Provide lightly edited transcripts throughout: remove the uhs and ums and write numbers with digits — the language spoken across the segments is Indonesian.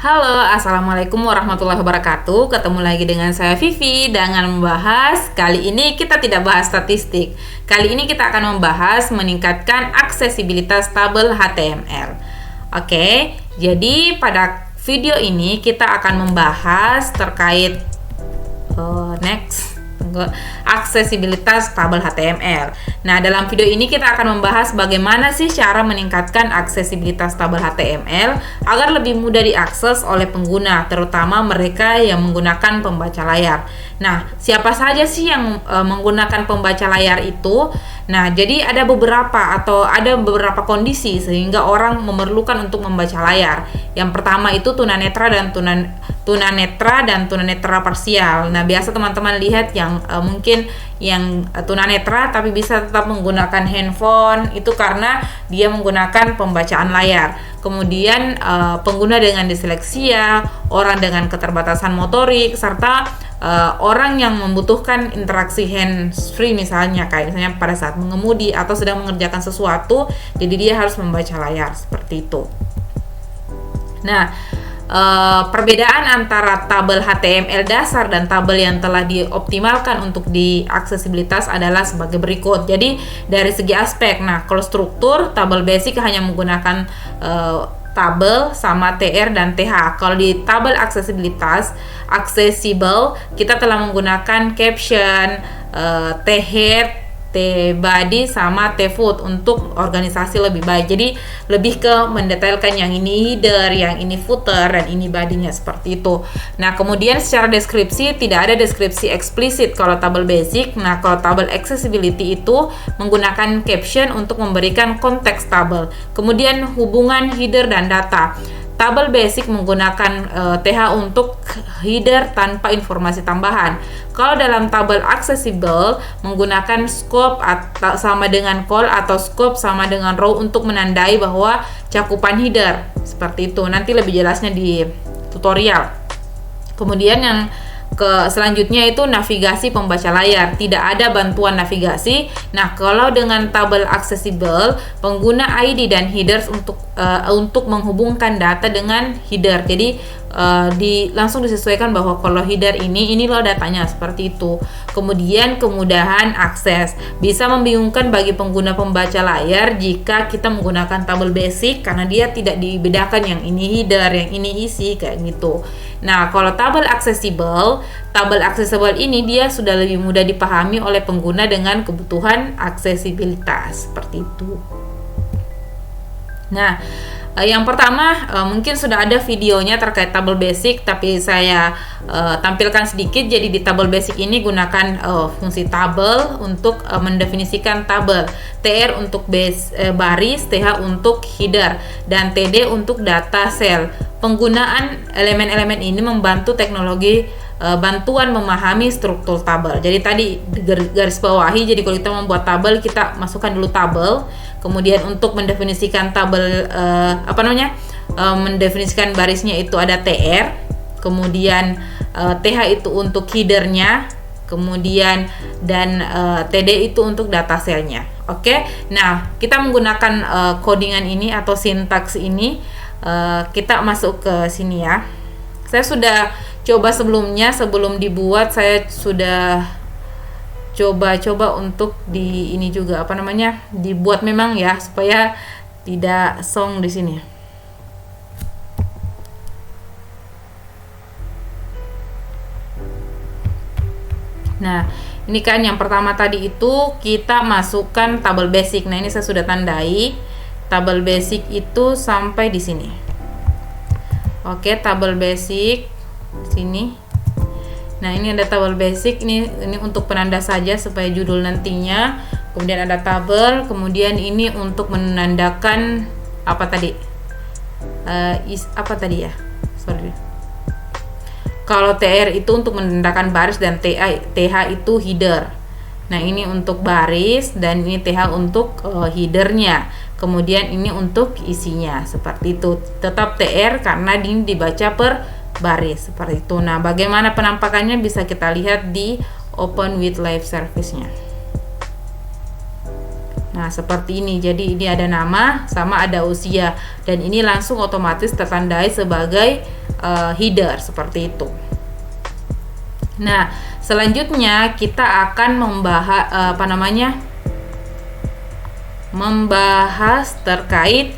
Halo, Assalamualaikum warahmatullahi wabarakatuh. Ketemu lagi dengan saya Vivi dengan membahas, kali ini kita tidak bahas statistik. Kali ini kita akan membahas meningkatkan aksesibilitas tabel HTML. Oke, jadi pada video ini kita akan membahas terkait aksesibilitas tabel HTML. Nah, dalam video ini kita akan membahas bagaimana sih cara meningkatkan aksesibilitas tabel HTML agar lebih mudah diakses oleh pengguna, terutama mereka yang menggunakan pembaca layar. Nah, siapa saja sih yang menggunakan pembaca layar itu? Nah, jadi ada beberapa kondisi sehingga orang memerlukan untuk membaca layar. Yang pertama itu tunanetra dan tunanetra parsial. Nah, biasa teman-teman lihat yang mungkin yang tunanetra tapi bisa tetap menggunakan handphone, itu karena dia menggunakan pembacaan layar. Kemudian pengguna dengan disleksia, orang dengan keterbatasan motorik, serta orang yang membutuhkan interaksi hands free, misalnya pada saat mengemudi atau sedang mengerjakan sesuatu, jadi dia harus membaca layar seperti itu. Nah, perbedaan antara tabel HTML dasar dan tabel yang telah dioptimalkan untuk diaksesibilitas adalah sebagai berikut. Jadi dari segi aspek, nah kalau struktur, tabel basic hanya menggunakan tabel sama TR dan TH. Kalau di tabel aksesibilitas, accessible, kita telah menggunakan caption, T-head, T-body sama T-foot untuk organisasi lebih baik. Jadi lebih ke mendetailkan yang ini header, yang ini footer, dan ini body-nya seperti itu. Nah, kemudian secara deskripsi tidak ada deskripsi eksplisit kalau tabel basic. Nah, kalau tabel accessibility itu menggunakan caption untuk memberikan konteks tabel. Kemudian hubungan header dan data. Tabel basic menggunakan TH untuk header tanpa informasi tambahan. Kalau dalam tabel accessible menggunakan scope atau sama dengan call atau scope sama dengan row untuk menandai bahwa cakupan header. Seperti itu. Nanti lebih jelasnya di tutorial. Kemudian yang selanjutnya itu navigasi pembaca layar, tidak ada bantuan navigasi. Nah, kalau dengan tabel accessible, pengguna ID dan headers untuk menghubungkan data dengan header. Jadi langsung disesuaikan bahwa kalau header ini loh datanya, seperti itu. Kemudian kemudahan akses, bisa membingungkan bagi pengguna pembaca layar jika kita menggunakan tabel basic karena dia tidak dibedakan yang ini header, yang ini isi, kayak gitu. Nah, kalau tabel accessible ini dia sudah lebih mudah dipahami oleh pengguna dengan kebutuhan aksesibilitas, seperti itu. Nah, yang pertama mungkin sudah ada videonya terkait tabel basic, tapi saya tampilkan sedikit. Jadi di tabel basic ini gunakan fungsi tabel untuk mendefinisikan tabel, TR untuk baris, TH untuk header, dan TD untuk data cell. Penggunaan elemen-elemen ini membantu teknologi bantuan memahami struktur tabel. Jadi tadi garis bawahi, jadi kalau kita membuat tabel, kita masukkan dulu tabel. Kemudian untuk mendefinisikan tabel mendefinisikan barisnya itu ada TR, kemudian TH itu untuk headernya, kemudian dan TD itu untuk data cell-nya. Oke. Nah, kita menggunakan codingan ini atau sintaks ini, kita masuk ke sini ya. Saya sudah coba sebelumnya, sebelum dibuat saya sudah coba untuk ini juga dibuat memang ya, supaya tidak song di sini. Nah, ini kan yang pertama tadi itu kita masukkan tabel basic. Nah, ini saya sudah tandai tabel basic itu sampai di sini. Oke, tabel basic sini. Nah, ini ada tabel basic, ini untuk penanda saja supaya judul nantinya. Kemudian ada tabel, kemudian ini untuk menandakan apa tadi? Sorry. Kalau TR itu untuk menandakan baris dan TH itu header. Nah, ini untuk baris dan ini TH untuk headernya. Kemudian ini untuk isinya, seperti itu. Tetap TR karena ini dibaca per baris, seperti itu. Nah, bagaimana penampakannya bisa kita lihat di Open with Live Service-nya. Nah, seperti ini. Jadi ini ada nama sama ada usia, dan ini langsung otomatis tertandai sebagai header seperti itu. Nah, selanjutnya kita akan membahas terkait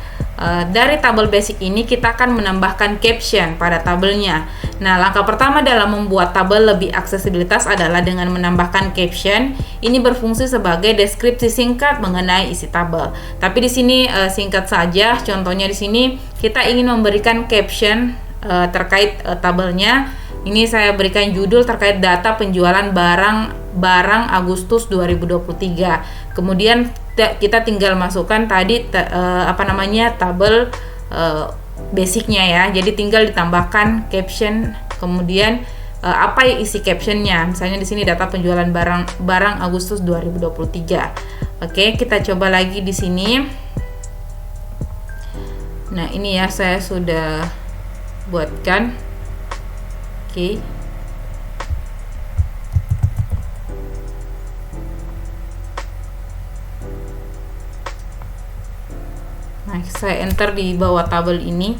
dari tabel basic ini. Kita akan menambahkan caption pada tabelnya. Nah, langkah pertama dalam membuat tabel lebih aksesibilitas adalah dengan menambahkan caption. Ini berfungsi sebagai deskripsi singkat mengenai isi tabel. Tapi di sini singkat saja. Contohnya di sini kita ingin memberikan caption terkait tabelnya. Ini saya berikan judul terkait data penjualan barang Agustus 2023. Kemudian kita tinggal masukkan tadi tabel basicnya ya. Jadi tinggal ditambahkan caption, kemudian apa isi captionnya. Misalnya di sini data penjualan barang Agustus 2023. Oke, kita coba lagi di sini. Nah, ini ya saya sudah buatkan. Oke. Nah, saya enter di bawah tabel ini.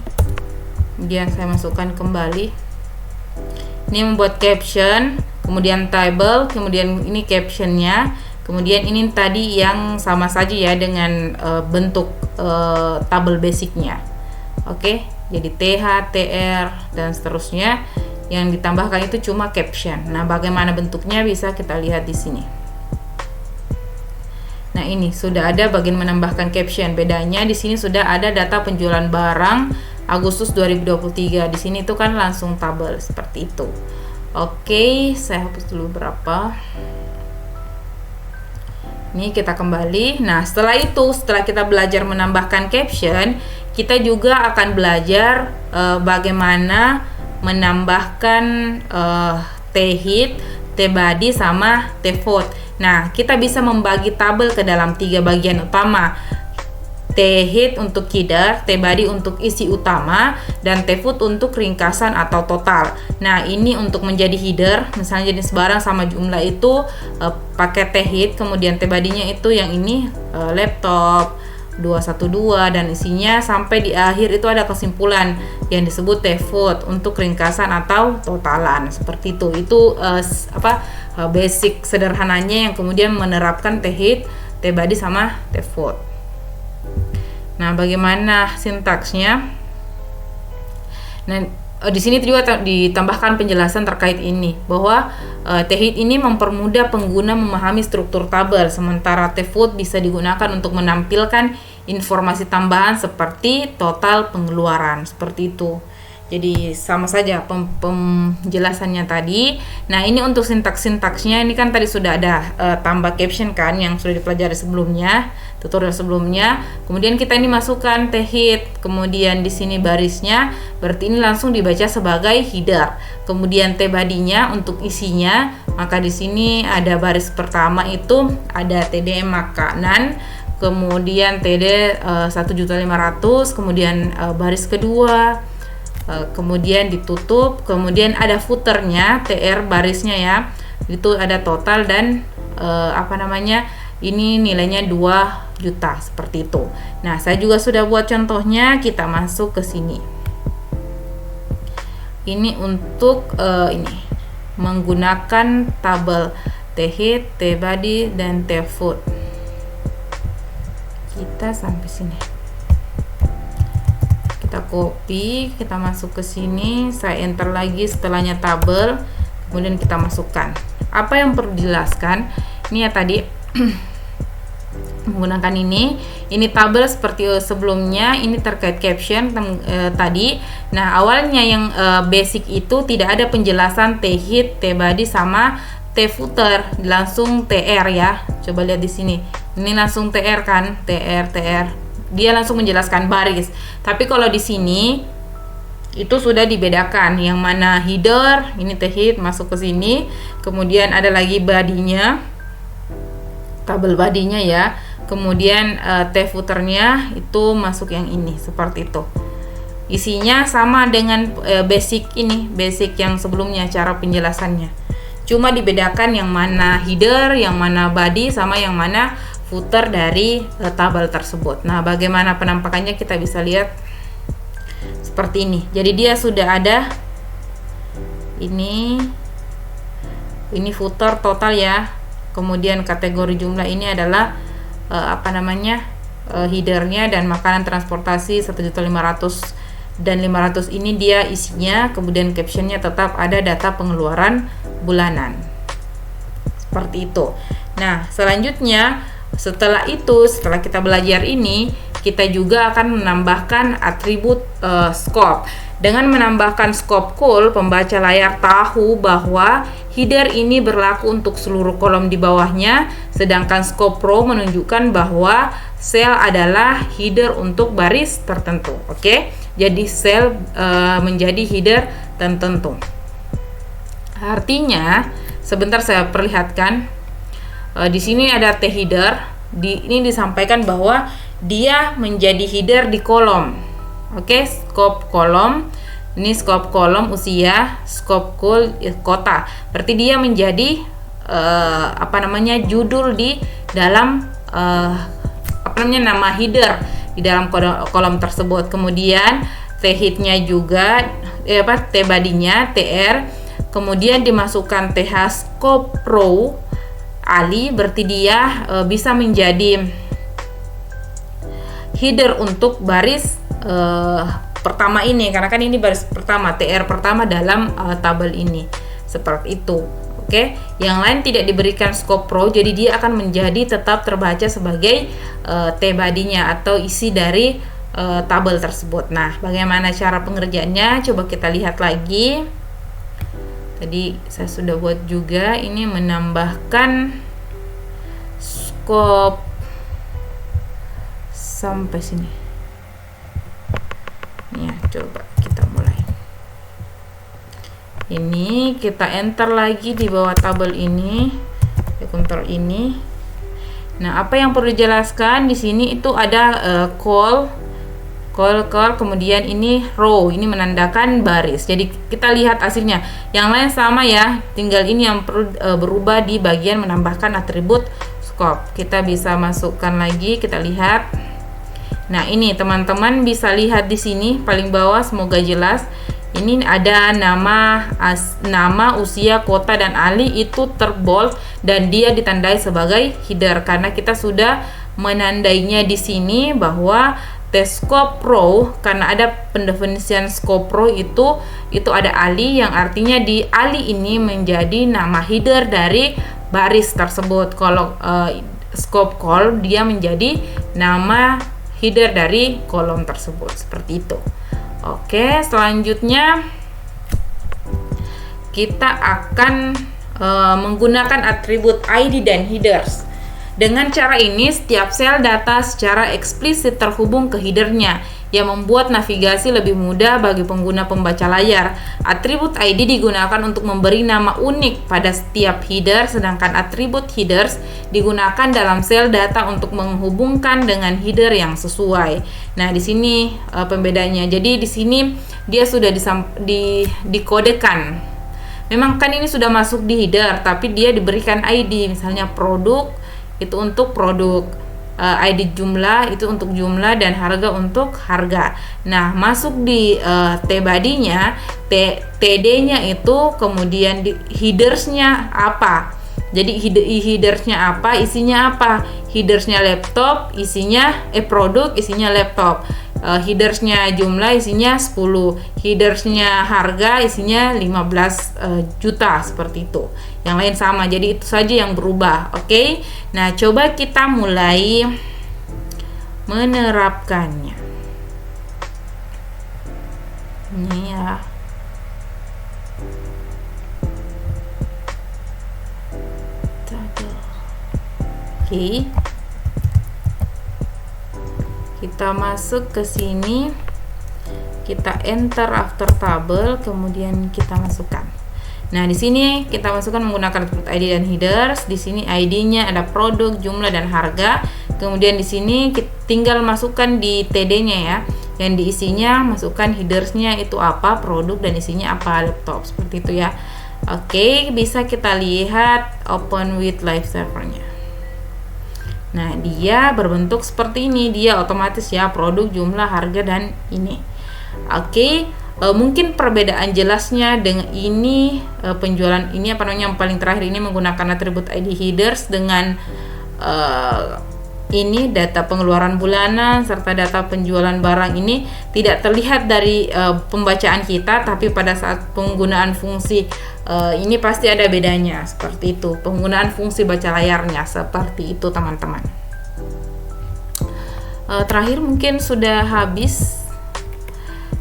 Kemudian saya masukkan kembali. Ini membuat caption, kemudian table, kemudian ini captionnya, kemudian ini tadi yang sama saja ya dengan bentuk tabel basicnya. Oke, jadi TH, TR dan seterusnya. Yang ditambahkan itu cuma caption. Nah, bagaimana bentuknya bisa kita lihat di sini. Nah, ini sudah ada bagian menambahkan caption. Bedanya di sini sudah ada data penjualan barang Agustus 2023. Di sini itu kan langsung tabel seperti itu. Oke, saya hapus dulu berapa. Ini kita kembali. Nah, setelah kita belajar menambahkan caption, kita juga akan belajar bagaimana menambahkan T-head, T-body sama T-foot. Nah, kita bisa membagi tabel ke dalam 3 bagian utama. T-head untuk header, T-body untuk isi utama, dan T-foot untuk ringkasan atau total. Nah, ini untuk menjadi header, misalnya jenis barang sama jumlah itu pakai T-head, kemudian T-body-nya itu yang ini laptop 212 dan isinya sampai di akhir itu ada kesimpulan yang disebut T-foot untuk ringkasan atau totalan seperti itu. Itu basic sederhananya yang kemudian menerapkan T-head, T-body sama T-foot. Nah, bagaimana sintaksnya? Nah, di sini juga ditambahkan penjelasan terkait ini bahwa T-head ini mempermudah pengguna memahami struktur tabel, sementara T-foot bisa digunakan untuk menampilkan informasi tambahan seperti total pengeluaran seperti itu. Jadi sama saja penjelasannya tadi. Nah, ini untuk sintaks-sintaksnya ini kan tadi sudah ada tambah caption kan yang sudah dipelajari sebelumnya, tutorial sebelumnya. Kemudian kita ini masukkan T-head, kemudian di sini barisnya, berarti ini langsung dibaca sebagai header. Kemudian T-body-nya untuk isinya, maka di sini ada baris pertama itu ada TDM makanan, kemudian TD 1.500.000, kemudian baris kedua, kemudian ditutup, kemudian ada footernya, TR barisnya ya, itu ada total dan ini nilainya 2 juta seperti itu. Nah, saya juga sudah buat contohnya, kita masuk ke sini. Ini untuk menggunakan tabel T-head, T-body dan T-foot. Kita sampai sini. Kita copy, kita masuk ke sini, saya enter lagi setelahnya tabel, kemudian kita masukkan. Apa yang perlu dijelaskan? Ini ya tadi menggunakan ini tabel seperti sebelumnya, ini terkait caption tadi. Nah, awalnya yang basic itu tidak ada penjelasan T-head, T-body sama T-footer, langsung TR ya. Coba lihat di sini. Ini langsung TR kan, TR. Dia langsung menjelaskan baris. Tapi kalau di sini itu sudah dibedakan yang mana header, ini T-head masuk ke sini, kemudian ada lagi body-nya, tabel body-nya ya. Kemudian T-footer-nya itu masuk yang ini seperti itu. Isinya sama dengan basic yang sebelumnya cara penjelasannya. Cuma dibedakan yang mana header, yang mana body sama yang mana footer dari tabel tersebut. Nah, bagaimana penampakannya kita bisa lihat seperti ini. Jadi dia sudah ada ini footer total ya. Kemudian kategori jumlah ini adalah headernya, dan makanan transportasi 1.500.000 dan 500 ini dia isinya. Kemudian captionnya tetap ada data pengeluaran bulanan. Seperti itu. Nah, selanjutnya setelah kita belajar ini, kita juga akan menambahkan atribut scope. Dengan menambahkan scope call, pembaca layar tahu bahwa header ini berlaku untuk seluruh kolom di bawahnya, sedangkan scope row menunjukkan bahwa sel adalah header untuk baris tertentu. Oke, jadi sel menjadi header tertentu. Artinya, sebentar saya perlihatkan. Di sini ada T header. Ini disampaikan bahwa dia menjadi header di kolom. Oke, scope kolom. Ini scope kolom usia, scope call kota. Berarti dia menjadi judul di dalam nama header di dalam kolom tersebut. Kemudian T head-nya juga T body-nya TR. Kemudian dimasukkan TH scope row Ali, berarti dia bisa menjadi header untuk baris pertama ini, karena kan ini baris pertama, TR pertama dalam tabel ini. Seperti itu. Oke, yang lain tidak diberikan scope row, jadi dia akan menjadi tetap terbaca sebagai T body-nya atau isi dari tabel tersebut. Nah, bagaimana cara pengerjaannya? Coba kita lihat lagi. Tadi saya sudah buat juga, ini menambahkan scope sampai sini ya. Coba kita mulai. Ini kita enter lagi di bawah tabel ini, di kontrol ini. Nah, apa yang perlu dijelaskan di sini itu ada call, kemudian ini row, ini menandakan baris. Jadi kita lihat hasilnya. Yang lain sama ya, tinggal ini yang perlu berubah di bagian menambahkan atribut scope. Kita bisa masukkan lagi, kita lihat. Nah, ini teman-teman bisa lihat di sini paling bawah, semoga jelas. Ini ada nama, usia, kota, dan ahli itu terbold dan dia ditandai sebagai header karena kita sudah menandainya di sini bahwa scope row, karena ada pendefinisian scope row itu ada ali, yang artinya di ali ini menjadi nama header dari baris tersebut. Kalau scope call dia menjadi nama header dari kolom tersebut, seperti itu. Oke, selanjutnya kita akan menggunakan atribut ID dan headers. Dengan cara ini, setiap sel data secara eksplisit terhubung ke headernya, yang membuat navigasi lebih mudah bagi pengguna pembaca layar. Atribut ID digunakan untuk memberi nama unik pada setiap header, sedangkan atribut headers digunakan dalam sel data untuk menghubungkan dengan header yang sesuai. Nah, di sini pembedanya. Jadi di sini dia sudah dikodekan. Memang kan ini sudah masuk di header, tapi dia diberikan ID, misalnya produk itu untuk produk, ID jumlah itu untuk jumlah, dan harga untuk harga. Nah, masuk di T body-nya, TD-nya itu, kemudian di headers-nya apa. Jadi headers-nya apa, isinya apa. Headers-nya laptop, isinya produk, isinya laptop. Headers-nya jumlah, isinya 10. Headers-nya harga, isinya 15 juta, seperti itu. Yang lain sama, jadi itu saja yang berubah. Oke. Nah, coba kita mulai menerapkannya. Ini ya. Oke. Kita masuk ke sini. Kita enter after table, kemudian kita masukkan. Nah, di sini kita masukkan menggunakan atribut ID dan headers. Di sini ID-nya ada produk, jumlah, dan harga. Kemudian di sini kita tinggal masukkan di TD-nya ya. Yang diisinya masukkan headers-nya itu apa, produk, dan isinya apa, laptop. Seperti itu ya. Oke, bisa kita lihat open with live server-nya. Nah, dia berbentuk seperti ini, dia otomatis ya, produk, jumlah, harga, dan ini. Oke, mungkin perbedaan jelasnya dengan ini, penjualan ini yang paling terakhir ini menggunakan atribut ID headers dengan ini data pengeluaran bulanan serta data penjualan barang ini tidak terlihat dari pembacaan kita, tapi pada saat penggunaan fungsi ini pasti ada bedanya, seperti itu. Penggunaan fungsi baca layarnya seperti itu, teman-teman. Terakhir mungkin sudah habis.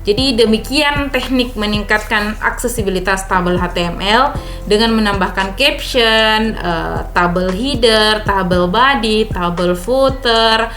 Jadi demikian teknik meningkatkan aksesibilitas tabel HTML dengan menambahkan caption, tabel header, tabel body, tabel footer,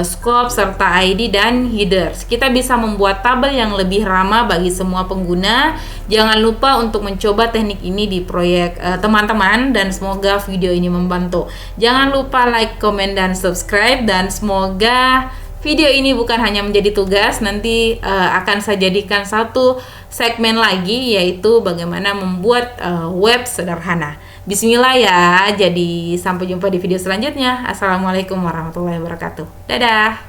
scope, serta ID dan headers. Kita bisa membuat tabel yang lebih ramah bagi semua pengguna. Jangan lupa untuk mencoba teknik ini di proyek teman-teman, dan semoga video ini membantu. Jangan lupa like, comment, dan subscribe, dan semoga video ini bukan hanya menjadi tugas, nanti akan saya jadikan satu segmen lagi, yaitu bagaimana membuat web sederhana. Bismillah ya, jadi sampai jumpa di video selanjutnya. Assalamualaikum warahmatullahi wabarakatuh. Dadah.